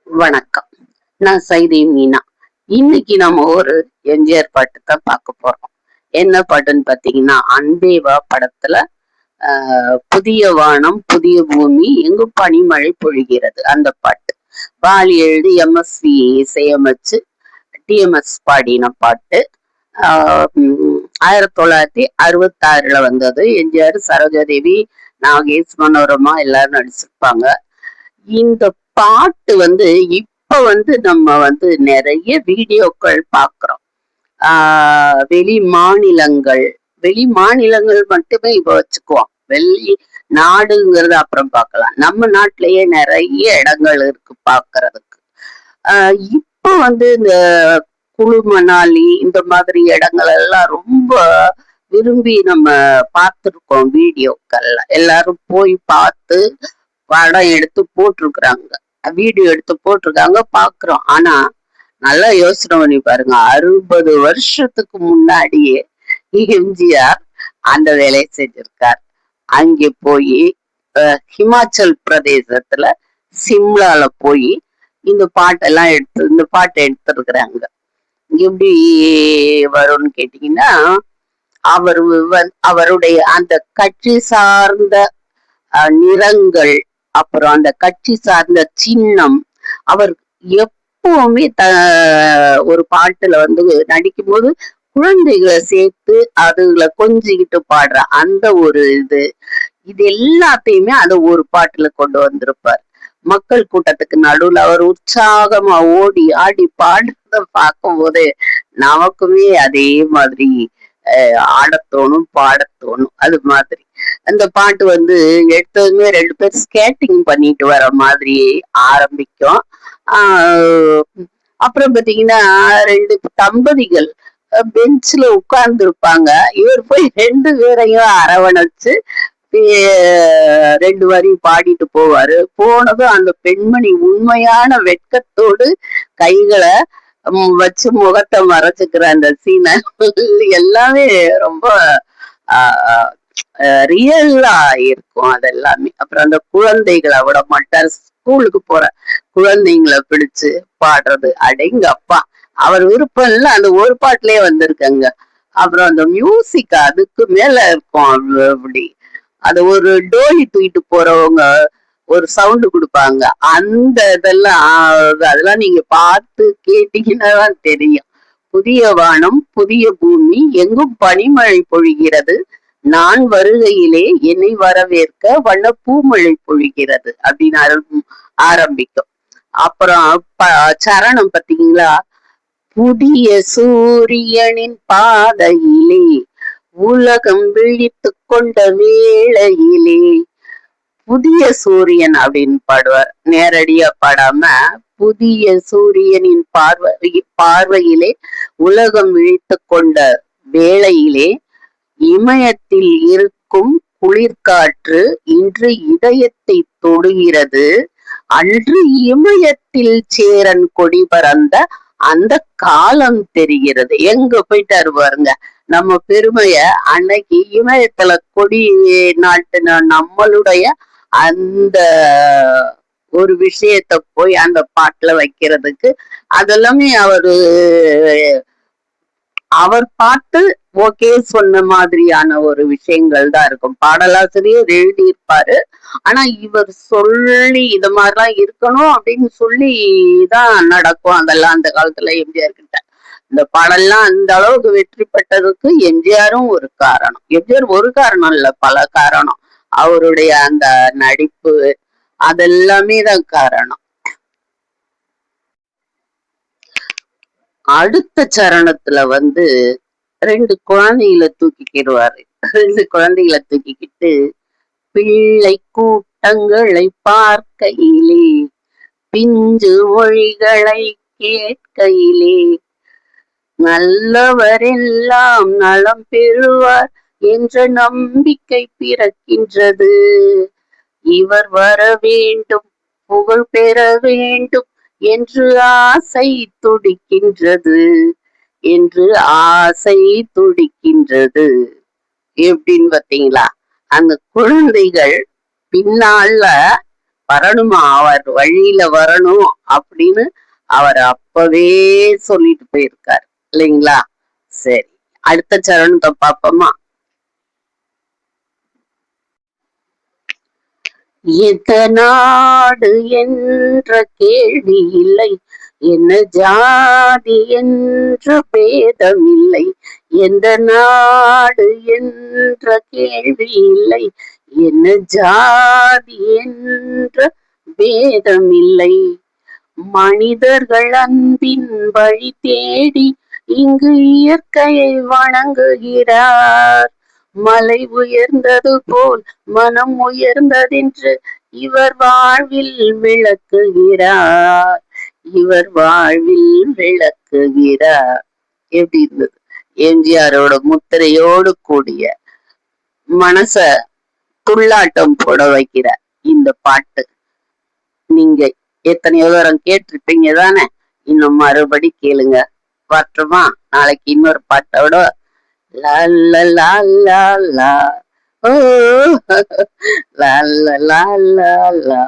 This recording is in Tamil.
வணக்கம். நான் சைதை மீனா. இன்னைக்கு நம்ம ஒரு எம்ஜிஆர் பாட்டு தான் பார்க்க போறோம். என்ன பாட்டுன்னு பாத்தீங்கன்னா, அன்பேவா படத்துல புதிய வானம் புதிய பூமி எங்கும் பனிமழை பொழிகிறது அந்த பாட்டு. வாலி எழுதி எம்எஸ்வி இசையமைச்சு டிஎம்எஸ் பாடின பாட்டு. 1966 வந்தது. எம்ஜிஆர், சரோஜாதேவி, நாகேஷ், மனோரமா எல்லாரும் நடிச்சிருப்பாங்க. இந்த பாட்டு இப்ப நம்ம நிறைய வீடியோக்கள் பாக்குறோம். வெளி மாநிலங்கள் மட்டுமே இப்ப வச்சுக்குவோம். வெளி நாடுங்கிறது அப்புறம் பார்க்கலாம். நம்ம நாட்டிலேயே நிறைய இடங்கள் இருக்கு பாக்குறதுக்கு. இப்ப இந்த குழு மணாலி இந்த மாதிரி இடங்கள் எல்லாம் ரொம்ப விரும்பி நம்ம பார்த்திருக்கோம். வீடியோக்கள்ல எல்லாரும் போய் பார்த்து படம் எடுத்து போட்டிருக்கிறாங்க, வீடியோ எடுத்து போட்டிருக்காங்க, பாக்குறோம். ஆனா நல்லா யோசனை பண்ணி பாருங்க, 60 வருஷத்துக்கு முன்னாடியே எம்ஜிஆர் அந்த வேலையை செஞ்சிருக்கார். அங்கே போய் ஹிமாச்சல் பிரதேசத்துல சிம்லால போய் இந்த பாட்டை எடுத்திருக்கிறாங்க. எப்படி வரும்னு கேட்டீங்கன்னா, அவருடைய அந்த கட்சி சார்ந்த நிறங்கள், அப்புறம் அந்த கட்சி சார்ந்த சின்னம், அவர் எப்பவுமே ஒரு பாட்டுல நடிக்கும் போது குழந்தைகளை சேர்த்து அதுகளை கொஞ்சிக்கிட்டு பாடுற அந்த ஒரு இது எல்லாத்தையுமே அந்த ஒரு பாட்டுல கொண்டு வந்திருப்பார். மக்கள் கூட்டத்துக்கு நடுவுல அவர் உற்சாகமா ஓடி ஆடி பாடுறத பார்க்கும் போது நமக்குமே அதே மாதிரி ஆடத்தோணும் பாடத்தோணும். அது மாதிரி அந்த பாட்டு எடுத்ததுமே 2 பேர் ஸ்கேட்டிங் பண்ணிட்டு வர மாதிரி ஆரம்பிக்கும். அப்புறம் பாத்தீங்கன்னா 2 தம்பதிகள் பெஞ்ச்ல உட்கார்ந்து இருப்பாங்க. இவர் போய் 2 பேரையும் அரவணைச்சு 2 வரி பாடிட்டு போவாரு. போனதும் அந்த பெண்மணி உண்மையான வெட்கத்தோடு கைகளை வச்சு முகத்தை மறைச்சுக்கிற அந்த சீனை எல்லாமே ரொம்ப ரியலா இருக்கும் அதெல்லாமே. அப்புறம் அந்த குழந்தைகளை விட மாட்டார், ஸ்கூலுக்கு போற குழந்தைங்களை பிடிச்சு பாடுறது, அடேங்க அப்பா, அவர் விருப்பம் இல்ல அந்த ஒரு பாட்டுலயே வந்திருக்கங்க. அப்புறம் அந்த மியூசிக் அதுக்கு மேல இருக்கும். அப்படி அது ஒரு டோலி தூக்கிட்டு போறவங்க ஒரு சவுண்டு கொடுப்பாங்க. அந்த அதெல்லாம் நீங்க பார்த்து கேட்டீங்கன்னா தான் தெரியும். புதிய வானம் புதிய பூமி எங்கும் பனிமழை பொழிகிறது, நான் வருகையிலே என்னை வரவேற்க வண்ண பூமழை பொழிகிறது அப்படின்னு ஆரம்பிக்கும். அப்புறம் சரணம் பாத்தீங்களா, புதிய சூரியனின் பாதையிலே உலகம் விழித்து கொண்ட வேளையிலே, புதிய சூரியன் அப்படின்னு பாடுவார். நேரடியா பாடாம புதிய சூரியனின் பார்வையிலே உலகம் விழித்து கொண்ட வேளையிலே, இமயத்தில் இருக்கும் குளிர்காற்று இன்று இதயத்தை தொடுகிறது, அன்று இமயத்தில் சேரன் கொடி பறந்த அந்த காலம் தெரிகிறது. எங்க போயிட்டாரு பாருங்க நம்ம பெருமைய. அன்னைக்கு இமயத்துல கொடி நாட்டுன நம்மளுடைய அந்த ஒரு விஷயத்த போய் அந்த பாட்டுல வைக்கிறதுக்கு அதெல்லாமே அவர் பார்த்து ஓகே சொன்ன மாதிரியான ஒரு விஷயங்கள் தான் இருக்கும். பாடலாசிரியர் எழுதியிருப்பாரு, ஆனா இவர் சொல்லி இது மாதிரிலாம் இருக்கணும் அப்படின்னு சொல்லி தான் நடக்கும். அதெல்லாம் அந்த காலத்துல எம்ஜிஆர் கிட்ட இந்த பாடல்லாம் அந்த அளவுக்கு வெற்றி பெற்றதுக்கு எம்ஜிஆரும் ஒரு காரணம். எம்ஜிஆர் ஒரு காரணம் இல்ல, பல காரணம். அவருடைய அந்த நடிப்பு அதெல்லாமே தான் காரணம். அடுத்த சரணத்துல 2 குழந்தைகளை தூக்கிக்கிடுவாரு. 2 குழந்தைகளை தூக்கிக்கிட்டு, பிள்ளை கூட்டங்களை பார்க்கையிலே பிஞ்சு மொழிகளை கேட்கையிலே நல்லவரெல்லாம் நலம் பெறுவார் என்ற நம்பிக்கை பிறக்கின்றது, இவர் வர வேண்டும் புகழ் பெற வேண்டும் என்று ஆசை துடிக்கின்றது, என்று ஆசை துடிக்கின்றது. எப்படின்னு பாத்தீங்களா, அந்த குழந்தைகள் பின்னால வரணுமா, அவர் வழியில வரணும் அப்படின்னு அவர் அப்பவே சொல்லிட்டு போயிருக்காரு இல்லைங்களா? சரி, அடுத்த சரணத்தை பார்ப்போமா? எந்த நாடு என்ற கேள்வி இல்லை, என்ன ஜாதி என்ற பேதம் இல்லை. எந்த நாடு என்ற கேள்வி இல்லை, என்ன ஜாதி என்ற பேதம் இல்லை. மனிதர்கள் அன்பின் வழி தேடி இங்கு இயற்கையை வணங்குகிறார். மலை உயர்ந்தது போல் மனம் உயர்ந்ததென்று இவர் வாழ்வில் விளக்குகிறார். இவர் வாழ்வில் விளக்குகிறார். எப்படி இருந்தது? எம்ஜிஆரோட முத்திரையோடு கூடிய மனச துள்ளாட்டம் போட வைக்கிற இந்த பாட்டு நீங்க எத்தனையோ தூரம் கேட்டிருப்பீங்க தானே? இன்னும் மறுபடி கேளுங்க. வரட்டுமா? நாளைக்கு இன்னொரு பாட்டோட லா லா லா லா லா ஓ லா லா லா லா லா